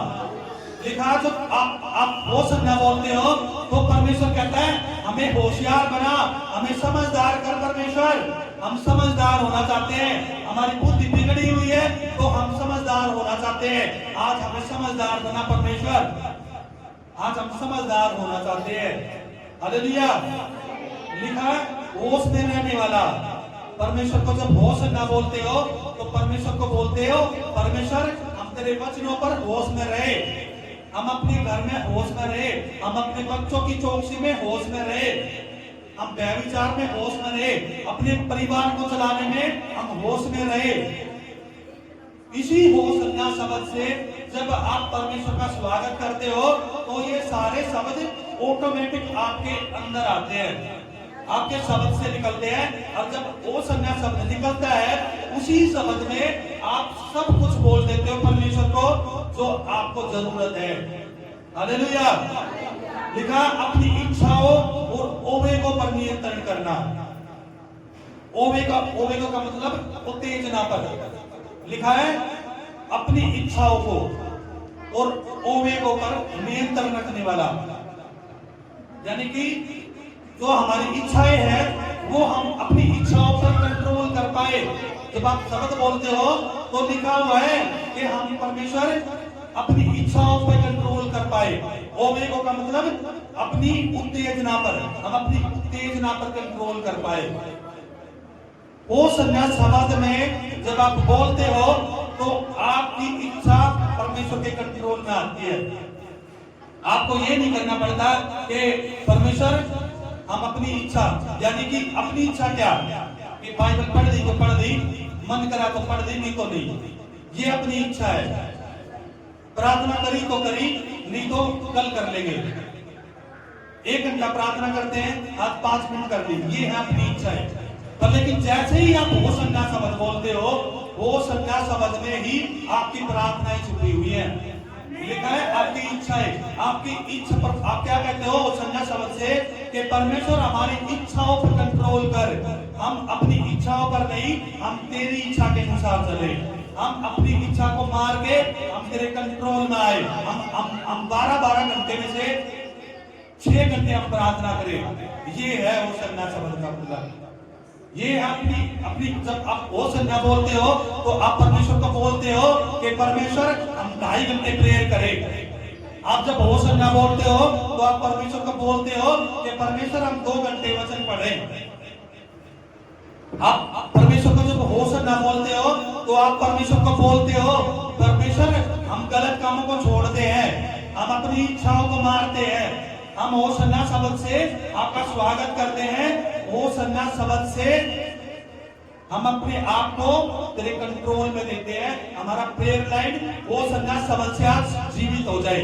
लिखा है जब आप वो संज्ञा बोलते हो तो परमेश्वर कहता है हमें होशियार बना, हमें समझदार कर परमेश्वर। हम समझदार होना चाहते हैं, हमारी बुद्धि बिगड़ी हुई है तो हम समझदार होना चाहते हैं। आज हमें समझदार बना परमेश्वर, आज हम समझदार होना चाहते हैं। हालेलुया। लिखा है होश में रहने वाला। परमेश्वर को जब होश ना बोलते हो तो परमेश्वर को बोलते हो परमेश्वर हम तेरे वचनों पर होश में रहे, हम अपने घर में होश में रहे, हम अपने बच्चों की चौकसी में होश में रहे, हम व्यभिचार में होश में रहे, अपने परिवार को चलाने में हम होश में रहे। इसी होश संज्ञा शब्द से जब आप परमेश्वर का स्वागत करते हो तो ये सारे शब्द ऑटोमेटिक आपके अंदर आते हैं, आपके शब्द से निकलते हैं। और जब वो संज्ञा शब्द निकलता है, उसी शब्द में आप सब कुछ बोल देते हो परमेश्वर को जो आपको जरूरत है। हालेलुया। लिखा अपनी इच्छाओं और ओवेगो पर नियंत्रण करना। ओवेगो का मतलब उत्तेजना पर। लिखा है अपनी इच्छाओं को और ओवेगो पर नियंत्रण रखने वाला, यानी कि जो हमारी इच्छाएं हैं वो हम अपनी इच्छाओं पर कंट्रोल कर पाए। जब आप शब्द बोलते हो तो लिखा हुआ है कि हम परमेश्वर अपनी इच्छाओं पर कंट्रोल कर पाए। ओवेगो का मतलब अपनी उत्तेजना पर, हम अपनी उत्तेजना पर कंट्रोल कर पाए। वो संज्ञा शब्द में जब आप बोलते हो तो आपकी इच्छा परमेश्वर के कंट्रोल में आती है। आपको ये नहीं करना पड़ता कि परमेश्वर हम अपनी इच्छा, यानी कि अपनी इच्छा क्या कि बाइबल पढ़ दी तो पढ़ दी, मन करा तो पढ़ दी, नहीं तो नहीं, ये अपनी इच्छा है। प्रार्थना करी तो करी, नहीं तो कल कर लेंगे। 1 घंटा प्रार्थना करते हैं, आज 5 मिनट कर दी, ये है अपनी इच्छा है। पर लेकिन जैसे ही आप वो संज्ञा शब्द बोलते हो, वो संज्ञा शब्द में ही आपकी प्रार्थनाएं छुपी हुई है। लिखा है आपकी इच्छा है, आपकी इच्छा पर आप क्या कहते हो संज्ञा शब्द से कि परमेश्वर हमारी इच्छाओं पर कंट्रोल कर। हम अपनी इच्छाओं पर नहीं, हम तेरी इच्छा के अनुसार चले। हम अपनी इच्छा को मार के हम तेरे कंट्रोल में आए। हम 12-12 घंटे में से 6 घंटे हम प्रार्थना करें। ये है वो संज्ञा शब्द का मतलब। ये अपनी जब आप वो संज्ञा बोलते हो तो आप परमेश्वर को बोलते हो कि परमेश्वर हम 2.5 घंटे प्रेयर करें। आप जब वो संज्ञा बोलते हो तो आप परमेश्वर को बोलते हो कि परमेश्वर हम 2 घंटे वचन पढ़ें। आप परमेश्वर को जब हो संज्ञा बोलते हो तो आप परमेश्वर को बोलते हो परमेश्वर हम गलत कामों को छोड़ते हैं, हम अपनी इच्छाओं को मारते हैं, हम हो संज्ञा शब्द से आपका स्वागत करते हैं। वो संज्ञा शब्द से हम अपने आप को तेरे कंट्रोल में देते हैं। हमारा प्रेयर लाइफ वो संज्ञा शब्द से आज जीवित हो जाए।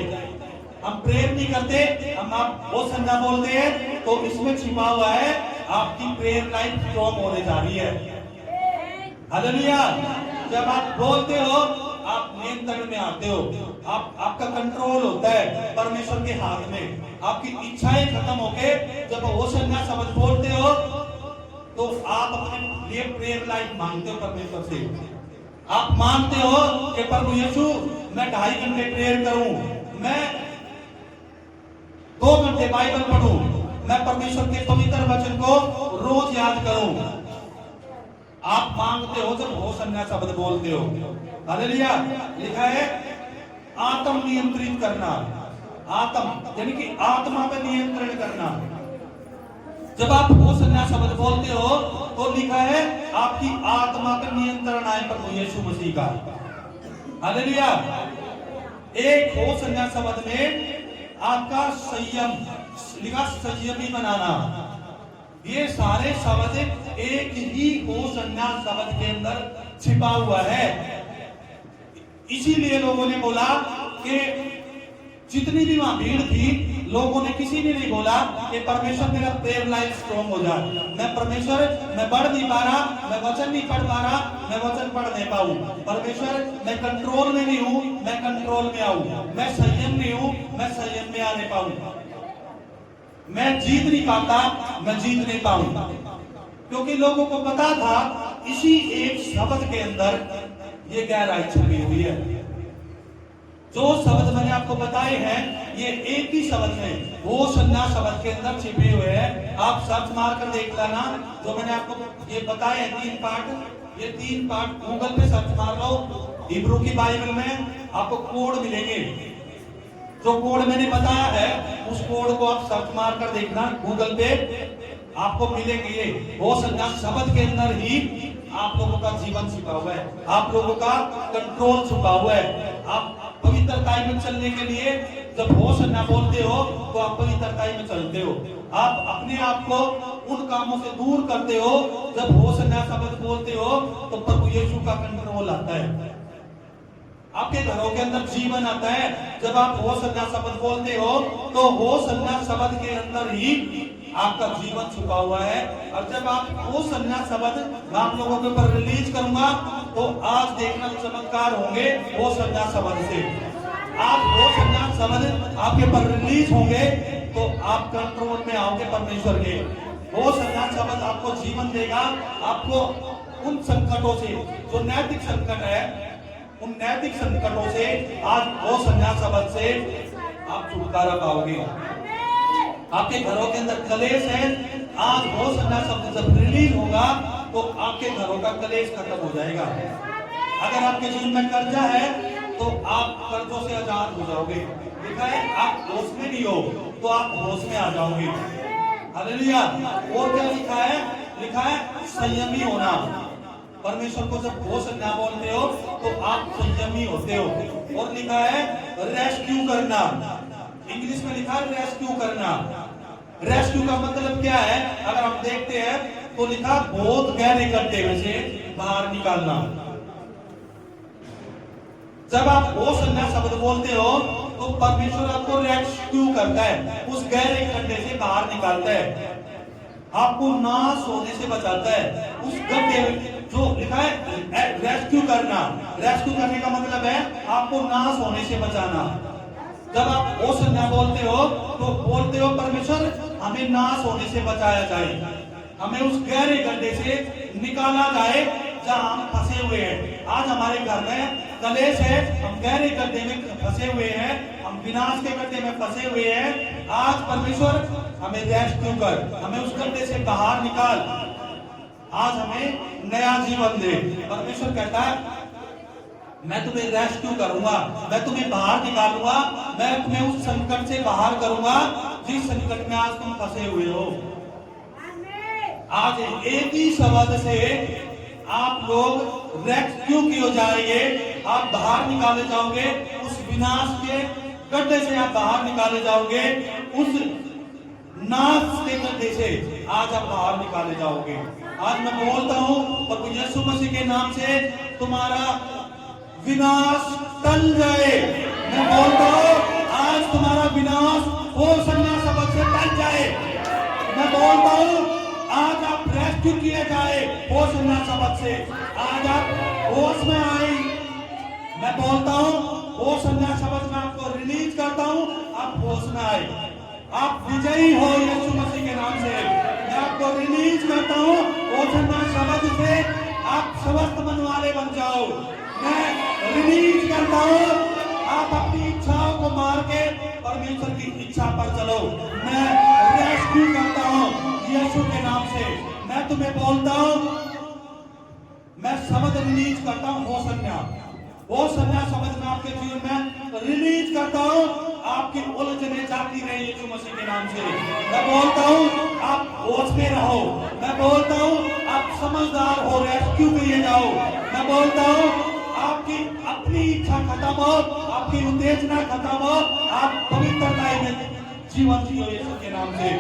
हम प्रेयर नहीं करते, हम आप वो संज्ञा बोलते हैं तो इसमें छिपा हुआ है आपकी प्रेयर लाइफ स्ट्रॉन्ग होने जा रही है। हालेलुया। जब आप बोलते हो आप नियंत्रण में आते हो, आपका कंट्रोल होता है परमेश्वर के हाथ में। आपकी इच्छाएं खत्म होके जब वो संज्ञा शब्द बोलते हो तो आप अपने लिए प्रेयर लाइफ मांगते हो परमेश्वर से। आप मांगते हो कि प्रभु यीशु मैं 2.5 घंटे प्रेयर करूं, मैं 2 घंटे बाइबल पढ़ूं, मैं परमेश्वर के पवित्र वचन को रोज याद करूं। आप मांगते हो जब होशन्ना शब्द बोलते हो। हालेलुया। लिखा है आत्म नियंत्रित करना, आत्म यानी कि आत्मा पे नियंत्रण करना। जब आप होशन्ना शब्द बोलते हो तो लिखा है आपकी आत्मा पर नियंत्रण आए प्रभु यीशु मसीह का। हालेलुया। एक होशन्ना शब्द में आपका संयम, लिखा संयमी बनाना। ये सारे शब्द एक ही होशन्ना शब्द के अंदर छिपा हुआ है। इसीलिए लोगों ने बोला कि जितनी भी वहां भीड़ थी, लोगों ने किसी ने नहीं बोला कि परमेश्वर मेरा प्रेयर लाइफ स्ट्रॉन्ग हो जाए। मैं परमेश्वर मैं बढ़ नहीं पा रहा, मैं वचन नहीं पढ़ पा रहा, मैं वचन पढ़ नहीं पाऊं। परमेश्वर मैं कंट्रोल में नहीं हूं, मैं कंट्रोल में आऊं। मैं संयम नहीं हूं, मैं संयम में आने पाऊं। मैं जीत नहीं पाता, मैं जीत नहीं पाऊंगा। क्योंकि लोगों को पता था इसी एक शब्द के अंदर ये गहराई छुपी हुई है। जो शब्द मैंने आपको बताए हैं ये एक ही शब्द में, होशन्ना शब्द के अंदर छिपे हुए हैं। आप सर्च मार कर देख लेना। जो मैंने आपको ये बताए हैं 3 पार्ट, ये 3 पार्ट गूगल पे सर्च मार लो। हिब्रू की बाइबल में आपको कोड मिलेंगे। जो कोड मैंने बताया है उस कोड को आप सर्च मार कर देखना गूगल पे, आपको मिलेंगे। ये होशन्ना शब्द के अंदर ही आप लोगों का जीवन छिपा हुआ है, आप लोगों का कंट्रोल छुपा हुआ है। आप पवित्रता में चलने के लिए जब होशन्ना बोलते हो तो आप पवित्रता में चलते हो। आप अपने आप को उन कामों से दूर करते हो। जब होशन्ना शब्द बोलते हो तो प्रभु यीशु का कंट्रोल आता है, आपके घरों के अंदर जीवन आता है। जब आप होशन्ना शब्द बोलते हो तो होशन्ना शब्द के अंदर ही आपका जीवन छुपा हुआ है। और जब आप होशन्ना शब्द मैं आप लोगों के ऊपर रिलीज करूंगा तो आज देखना चमत्कार होंगे होशन्ना शब्द से। आप होशन्ना शब्द आपके ऊपर रिलीज होंगे तो आप कंट्रोल में आओगे परमेश्वर के। होशन्ना शब्द आपको जीवन देगा। आपको उन संकटों से जो नैतिक संकट है, उन नैतिक संकटों से आज होशन्ना शब्द से आप छुटकारा पाओगे। आपके घरों के अंदर कलेश है, आज होशन्ना शब्द जब रिलीज होगा तो आपके घरों का कलेश खत्म हो जाएगा। अगर आपके जीवन में कर्जा है तो आप कर्जों से आजाद हो जाओगे। लिखा है आप होश में नहीं हो तो आप होश में आ जाओगे। हालेलुया। और क्या लिखा है? लिखा है संयमी होना। परमेश्वर को जब होशन्ना बोलते हो तो आप संयमी होते हो। और लिखा है रेस्क्यू करना। इंग्लिश में लिखा है रेस्क्यू करना। रेस्क्यू का मतलब क्या है? अगर हम देखते हैं तो लिखा बहुत गहरे गड्ढे में से बाहर निकालना। जब आप होशन्ना शब्द बोलते हो तो परमेश्वर आपको रेस्क्यू करता है, उस गहरे गड्ढे से बाहर निकालता है, आपको नाश होने से बचाता है। उस गड्ढे में जो लिखा है रेस्क्यू करना, रेस्क्यू करने का मतलब है आपको नाश होने से बचाना। जब आप होशन्ना बोलते हो तो बोलते हो परमेश्वर हमें नाश होने से बचाया जाए, हमें उस गहरे गड्ढे से निकाला जाए जहां हम फंसे हुए हैं। आज हमारे घर में कलेश है, हम गहरे गड्ढे में फंसे हुए हैं, हम विनाश के गड्ढे में फंसे हुए हैं। आज परमेश्वर हमें रेस्क्यू कर, हमें उस गड्ढे से बाहर निकाल, आज हमें नया जीवन दे। परमेश्वर कहता है मैं तुम्हें रेस्क्यू करूंगा, मैं तुम्हें बाहर निकालूंगा, मैं तुम्हें उस संकट से बाहर करूंगा जिस संकट में आज तुम फंसे हुए हो। आज एक ही शब्द से आप लोग रेस्क्यू किए हो जाएंगे, आप बाहर निकाले जाओगे, उस विनाश के गड्ढे से आप बाहर निकाले जाओगे, उस नाश के गड्ढे से आज आप बाहर निकाले जाओगे। आज मैं बोलता हूं प्रभु यीशु मसीह के नाम से तुम्हारा विनाश टल जाए। मैं बोलता हूं आज तुम्हारा विनाश होशन्ना शब्द से टल जाए। मैं बोलता हूं आज आप रेस्क्यू किए जाए होशन्ना शब्द से, आज आप होश में आए। मैं बोलता हूं होशन्ना शब्द में आपको रिलीज करता हूं, आप होश में आए, आप विजयी हो यीशु मसीह के नाम से। मैं आपको रिलीज करता हूं होशन्ना शब्द से, आप स्वस्थ मन वाले बन जाओ। मैं रिलीज करता हूं आप अपनी इच्छाओं को को मार के परमेश्वर की इच्छा पर चलो। मैं रेस्क्यू करता हूँ यीशु के नाम से। मैं तुम्हें बोलता हूँ, मैं शब्द रिलीज करता हूँ वो संज्ञा शब्द में आपके जीवन में रिलीज करता हूँ। आपकी उलझने जाती रहे यीशु मसीह के नाम से। मैं बोलता हूँ आप होश में रहो। मैं बोलता हूँ आप समझदार हो, रेस्क्यू किए जाओ। मैं बोलता हूँ आपकी अपनी इच्छा खत्म हो, आपकी उत्तेजना खत्म हो, आप पवित्रता में जीवन जियो यीशु के नाम से।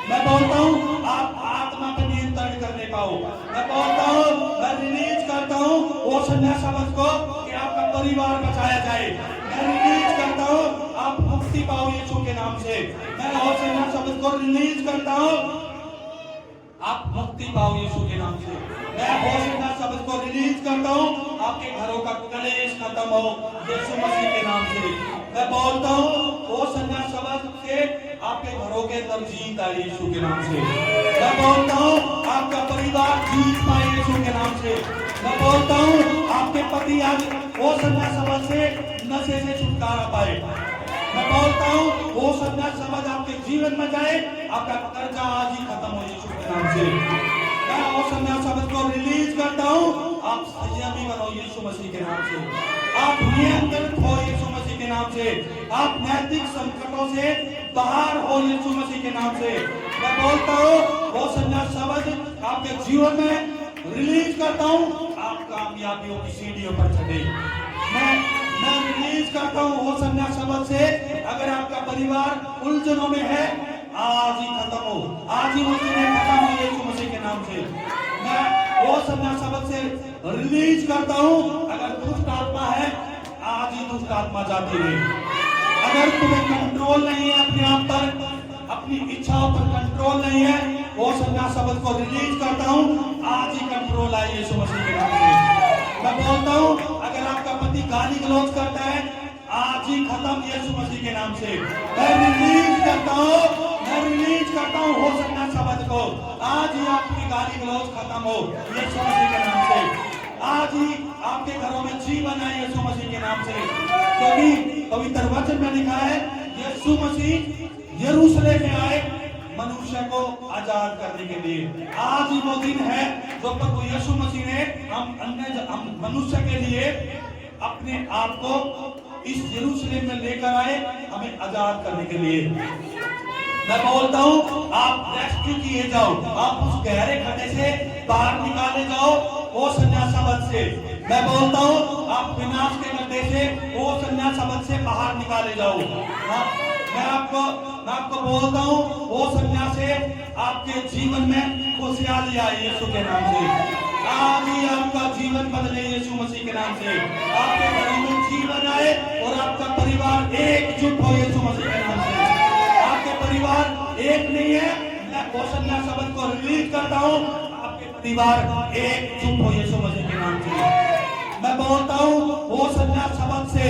मैं बोलता हूँ आप आत्मा पर नियंत्रण करने पाओ। मैं बोलता हूँ, मैं रिलीज करता हूँ वो संज्ञा शब्द को कि आपका परिवार बचाया जाए। मैं रिलीज करता हूँ आप मुक्ति पाओ यीशु के नाम से। मैं वो संज्ञा शब्द को रिलीज करता हूँ आप मुक्ति पाओ यीशु के नाम से। मैं वो संज्ञा शब्द को रिलीज करता हूँ आपके घरों का कलेश खत्म हो यीशु मसीह के नाम से। मैं बोलता हूँ वो संज्ञा शब्द से आपके घरों के अंदर जीत आए यीशु के नाम से। मैं बोलता हूँ आपका परिवार जीत पाए यीशु के नाम से। मैं बोलता हूँ आपके पति आज वो संज्ञा शब्द से नशे से छुटकारा पाए। मैं बोलता हूँ वो संज्ञा शब्द आपके जीवन में जाए, आपका कर्जा आज ही खत्म हो यीशु के नाम से। मैं वो संज्ञा शब्द को रिलीज करता हूँ आप संयमी बनो यीशु मसीह के नाम से। आप नियंत्रित हो यीशु मसीह के नाम से। आप नैतिक संकटों से बाहर हो यीशु मसीह के नाम से। मैं बोलता हूँ वो संज्ञा शब्द आपके जीवन में रिलीज करता हूँ आप कामयाबियों की सीढ़ियों पर चढ़े। मैं रिलीज करता हूँ वो संज्ञा शब्द से अगर आपका परिवार उलझनों में है आज ही खत्म हो, आज ही उलझने खत्म हो यीशु मसीह के नाम से। मैं वो संज्ञा शब्द से रिलीज करता हूँ अगर दुष्ट आत्मा है आज ही दुष्ट आत्मा जाती रहे। अगर तुम्हें कंट्रोल नहीं है अपने आप पर, अपनी इच्छाओं पर कंट्रोल नहीं है, वो संज्ञा शब्द को रिलीज करता हूँ आज ही कंट्रोल आए यीशु मसीह के नाम से। मैं बोलता हूँ अगर आपका पति गाली गलौज करता है आज ही खत्म यीशु मसीह के नाम से। मैं रिलीज करता हूँ हो संज्ञा शब्द को आज ही आपकी गाली गलौज खत्म हो यीशु मसीह के नाम से। आज ही आपके घरों में जीवन आए यीशु मसीह के नाम से। क्योंकि पवित्र वचन में लिखा है यीशु मसीह यरूशलेम में आए मनुष्य को आजाद करने के लिए। आज ही वो दिन है जो प्रभु यीशु मसीह ने हम मनुष्य के लिए अपने आप को इस यरूशलेम में लेकर आए हमें आजाद करने के लिए। मैं बोलता हूँ आप रेस्क्यू किए जाओ, आप उस गहरे खड्डे से बाहर निकाले जाओ वो संज्ञा शब्द से। मैं बोलता हूँ आप विनाश के गड्ढे से वो संज्ञा शब्द से बाहर निकाले जाओ। मैं आपको बोलता हूँ वो संज्ञा से आपके जीवन में खुशहाली आई यीशु के नाम से। आज ही आपका जीवन बदले यीशु मसीह के नाम से। आपके घरों में जीवन आए और आपका परिवार एकजुट हो यीशु मसीह के नाम से। आपके परिवार एक नहीं है, मैं वो संज्ञा शब्द को रिलीज करता हूँ आपके परिवार एकजुट हो यीशु मसीह के नाम से। मैं बोलता हूँ वो संज्ञा शब्द से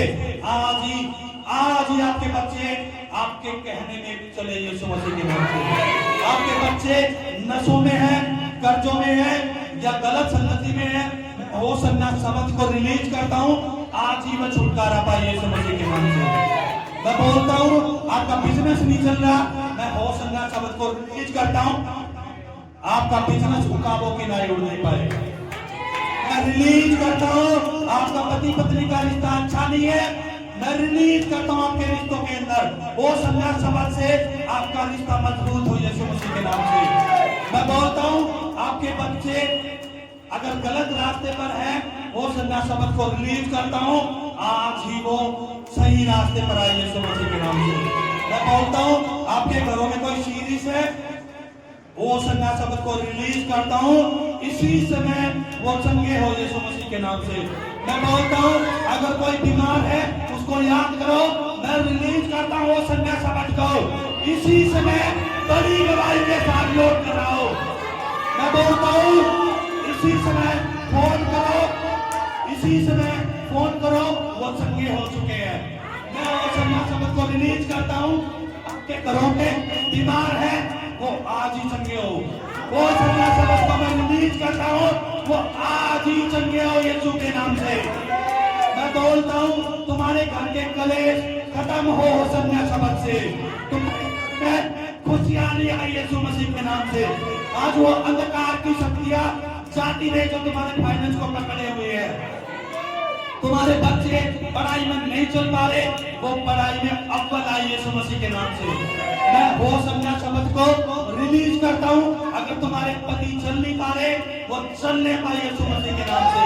आज ही आपके बच्चे आपके कहने में चले यीशु मसीह के नाम से। आपके बच्चे नशों में हैं, कर्जों में हैं या गलत संगति में है, मैं वो संज्ञा शब्द को रिलीज करता हूँ आज ही मैं छुटकारा पाए यीशु मसीह के नाम से। मैं बोलता हूँ आपका बिजनेस नहीं चल रहा, मैं वो संज्ञा शब्द को रिलीज करता हूँ आपका बिजनेस उकाबों के नाई उड़ नहीं पाए। मैं रिलीज करता हूँ आपका पति पत्नी का रिश्ता अच्छा नहीं है, मैं रिलीज करता हूँ आपके रिश्तों के अंदर वो संज्ञा शब्द से आपका रिश्ता मजबूत हो यीशु मसीह के नाम से। मैं बोलता हूँ आपके बच्चे अगर गलत रास्ते पर हैं वो संज्ञा शब्द को रिलीज करता हूँ आज ही वो सही रास्ते पर आए यीशु मसीह के नाम से। मैं बोलता हूँ आपके घरों में कोई सीरीज है वो संज्ञा शब्द को रिलीज करता हूँ इसी समय वो चंगे हो यीशु मसीह के नाम से। मैं बोलता हूँ अगर कोई बीमार है उसको याद करो, मैं रिलीज करता हूँ वो संज्ञा शब्द को इसी समय बड़ी गवाही के साथ लौट कर आओ। मैं बोलता हूँ इसी समय फोन करो, इसी समय फोन करो वो चंगे हो चुके हैं। मैं वो संज्ञा शब्द को रिलीज करता हूँ आपके घरों में बीमार है वो आज ही चंगे हो। वो संज्ञा शब्द को मैं रिलीज करता हूँ वो आज ही चंगे हो यीशु के नाम से। मैं बोलता हूँ तुम्हारे घर के कलेश खत्म हो संन्यास शब्द से। तुम खुशियां ले आई यीशु मसीह के नाम से। आज वो अंधकार की शक्तियां जाती रहे जो तुम्हारे फाइनेंस को पकड़े हुए हैं। तुम्हारे बच्चे पढ़ाई में नहीं चल पा रहे, वो पढ़ाई में अव्वल आए यीशु मसीह के नाम से। मैं वो संन्यास शब्द को रिलीज करता हूँ। अगर तुम्हारे पति चल नहीं पा रहे, वो चलने पाए यीशु मसीह के नाम से।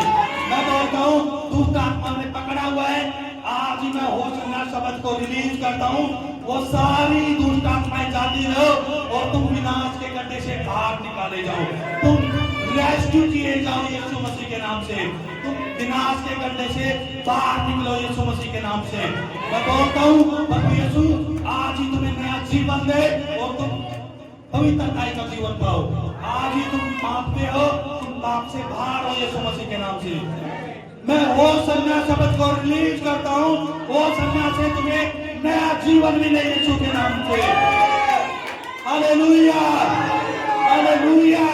मैं बोलता हूँ दुष्ट आत्मा ने पकड़ा हुआ है, आज ही मैं वो संन्यास शब्द को रिलीज करता हूँ। वो सारी दुष्ट आत्माएं जाती रहो और तुम विनाश के गड्ढे से बाहर निकाले जाओ। तुम रेस्क्यू किए जाओ यीशु मसीह के नाम से। तुम विनाश के गड्ढे से बाहर निकलो यीशु मसीह के नाम से। मैं बोलता हूँ प्रभु यीशु आज ही तुम्हें नया जीवन दे और तुम पवित्रताई का जीवन पाओ। आज ही तुम पाप पे हो, तुम पाप से बाहर हो यीशु मसीह के नाम से। मैं वो संन्यास शब्द को रिलीज करता हूँ, वो संन्यास से तुम्हें नया जीवन मिले यीशु के नाम से। Hallelujah, hallelujah.